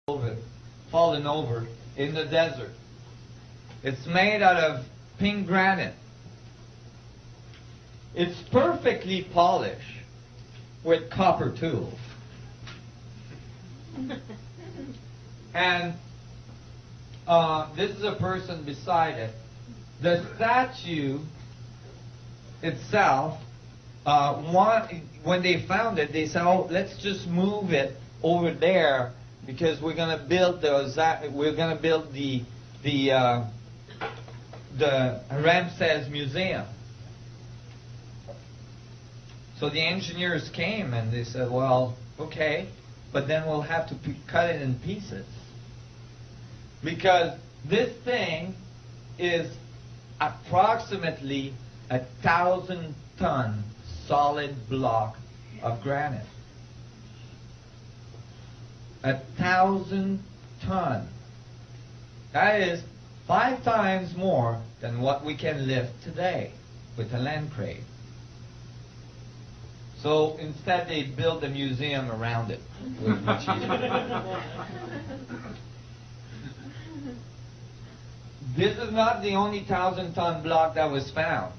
fallen over in the desert. It's made out of pink granite. It's perfectly polished with copper tools. And this is a person beside it. The statue itself, when they found it, they said, "Oh, let's just move it over there because we're going to build the Ramses Museum." So the engineers came and they said, "Well, okay, but then we'll have to cut it in pieces because this thing is approximately 1,000-ton solid block of granite. 1,000 ton. That is 5 times more than what we can lift today with a land crane." So instead they built a museum around it. It was much easier. This is not the only 1,000-ton block that was found.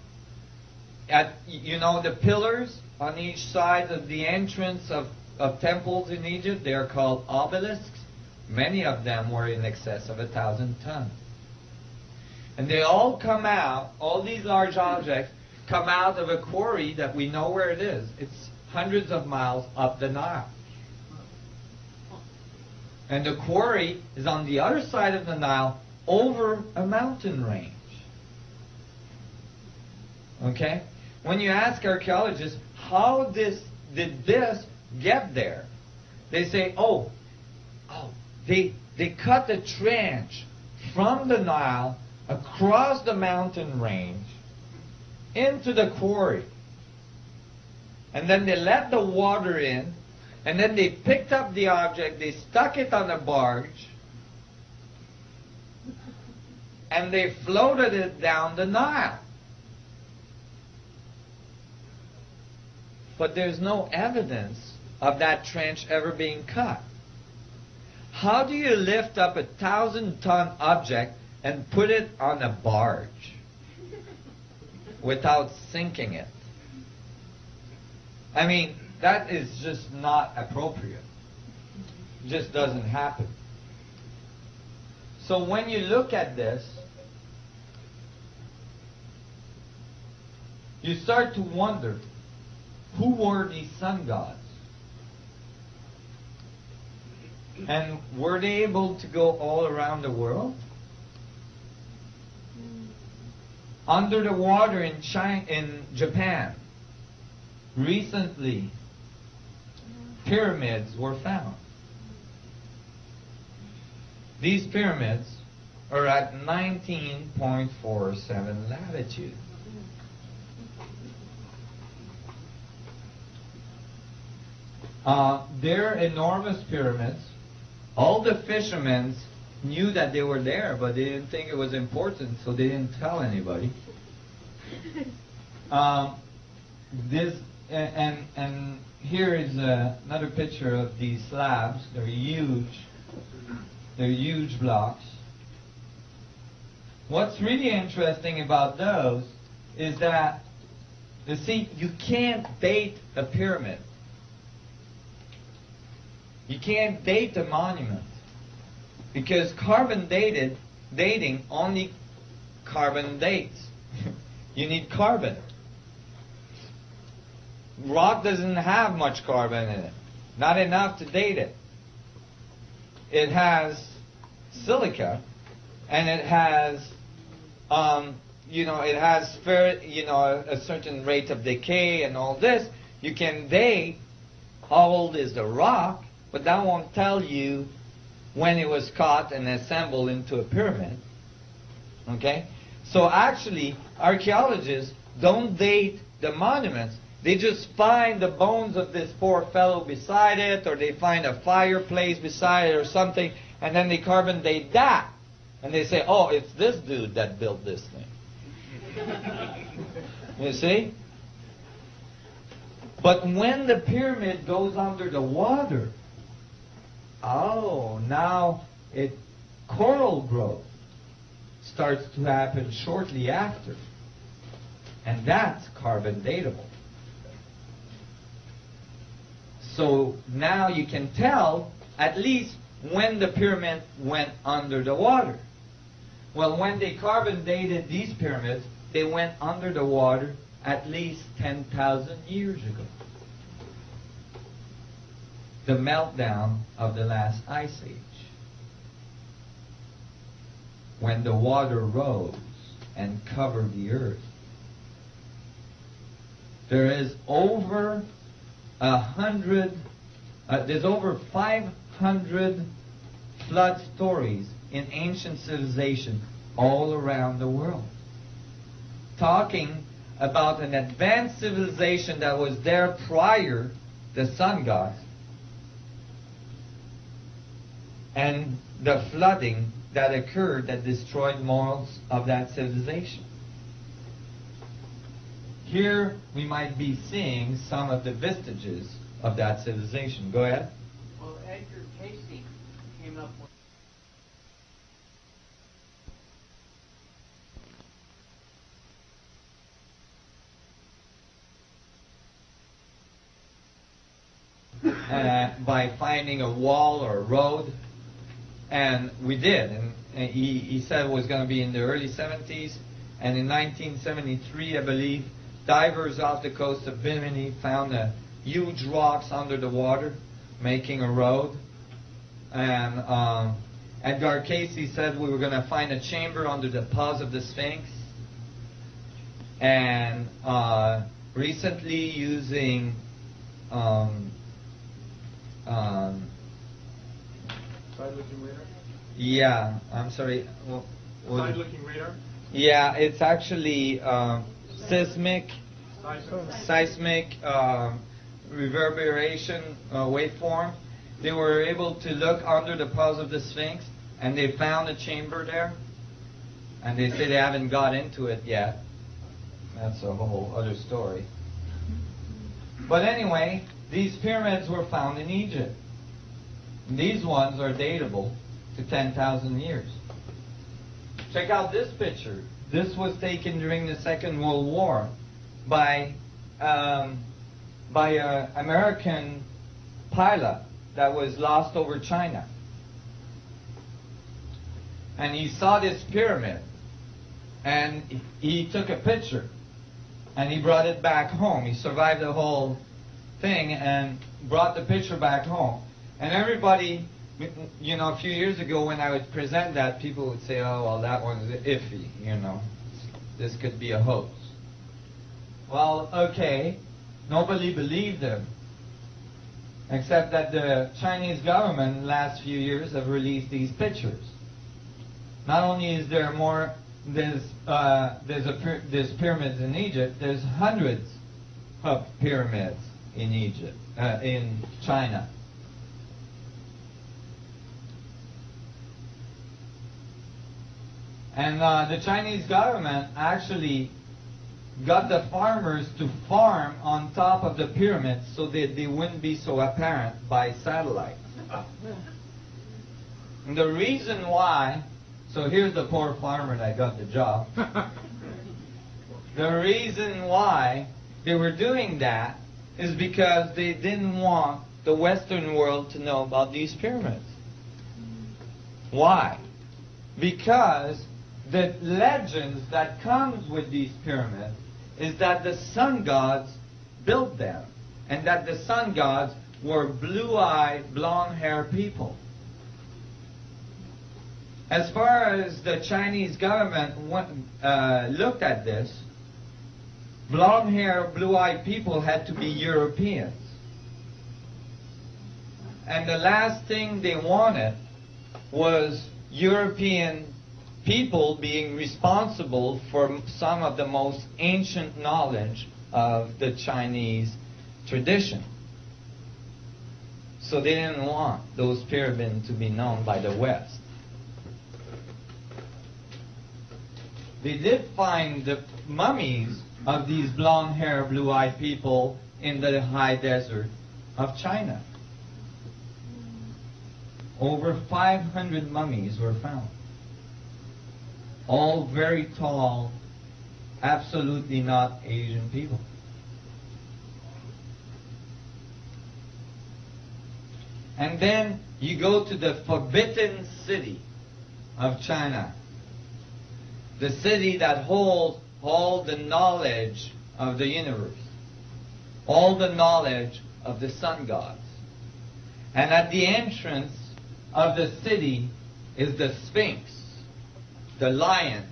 The pillars on each side of the entrance of temples in Egypt, they are called obelisks. Many of them were in excess of 1,000 tons. And they all come out, all these large objects come out of a quarry that we know where it is. It's hundreds of miles up the Nile. And the quarry is on the other side of the Nile over a mountain range. Okay? When you ask archaeologists, how did this get there? They say, they cut a trench from the Nile across the mountain range into the quarry. And then they let the water in, and then they picked up the object, they stuck it on a barge, and they floated it down the Nile. But there's no evidence of that trench ever being cut. How do you lift up 1,000-ton object and put it on a barge without sinking it? I mean, that is just not appropriate. It just doesn't happen. So when you look at this, you start to wonder, who were these sun gods? And were they able to go all around the world? Under the water in Japan, recently, pyramids were found. These pyramids are at 19.47 latitude. They're enormous pyramids. All the fishermen knew that they were there, but they didn't think it was important, so they didn't tell anybody. And here is another picture of these slabs. They're huge. They're huge blocks. What's really interesting about those is that, you see, you can't date a pyramid. You can't date a monument because carbon dating only carbon dates. You need carbon. Rock doesn't have much carbon in it. Not enough to date it. It has silica, and it has, it has a certain rate of decay and all this. You can date how old is the rock, but that won't tell you when it was cut and assembled into a pyramid. Okay? So actually, archaeologists don't date the monuments. They just find the bones of this poor fellow beside it, or they find a fireplace beside it or something, and then they carbon date that. And they say, oh, it's this dude that built this thing. You see? But when the pyramid goes under the water, oh, now coral growth starts to happen shortly after. And that's carbon datable. So now you can tell at least when the pyramid went under the water. Well, when they carbon dated these pyramids, they went under the water at least 10,000 years ago. The meltdown of the last ice age. When the water rose and covered the earth. There is over 500 flood stories in ancient civilization all around the world, talking about an advanced civilization that was there prior the sun gods and the flooding that occurred that destroyed most of that civilization. Here we might be seeing some of the vestiges of that civilization. Go ahead. Well, Edgar Casey came up with by finding a wall or a road, and we did. And he said it was going to be in the early 70s, and in 1973, I believe, divers off the coast of Bimini found huge rocks under the water, making a road. And Edgar Casey said we were going to find a chamber under the paws of the Sphinx. And recently, using side-looking radar? Yeah, I'm sorry. Side-looking radar? Yeah, it's actually seismic reverberation waveform. They were able to look under the paws of the Sphinx, and they found a chamber there. And they say they haven't got into it yet. That's a whole other story. But anyway, these pyramids were found in Egypt. And these ones are datable to 10,000 years. Check out this picture. This was taken during the Second World War by an American pilot that was lost over China. And he saw this pyramid, and he took a picture, and he brought it back home. He survived the whole thing and brought the picture back home. And everybody, you know, a few years ago when I would present that, people would say, oh, well, that one's iffy, you know. This could be a hoax. Well, okay, nobody believed him. Except that the Chinese government in the last few years have released these pictures. Not only is there more, there's pyramids in Egypt, there's hundreds of pyramids in Egypt, in China. And the Chinese government actually got the farmers to farm on top of the pyramids so that they wouldn't be so apparent by satellite. And the reason why, so here's the poor farmer that got the job. The reason why they were doing that is because they didn't want the Western world to know about these pyramids. Why? Because the legends that comes with these pyramids is that the sun gods built them, and that the sun gods were blue-eyed, blonde-haired people. As far as the Chinese government looked at this, blonde-haired, blue-eyed people had to be Europeans. And the last thing they wanted was European people being responsible for some of the most ancient knowledge of the Chinese tradition. So they didn't want those pyramids to be known by the West. They did find the mummies of these blonde-haired, blue-eyed people in the high desert of China. over 500 mummies were found. All very tall, absolutely not Asian people. And then you go to the forbidden city of China, the city that holds all the knowledge of the universe, all the knowledge of the sun gods. And at the entrance of the city is the Sphinx, the lion,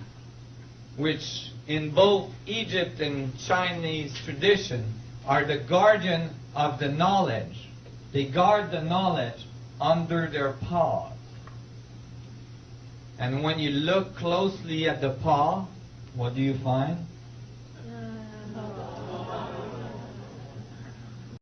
which in both Egypt and Chinese tradition are the guardian of the knowledge. They guard the knowledge under their paws. And when you look closely at the paw, what do you find?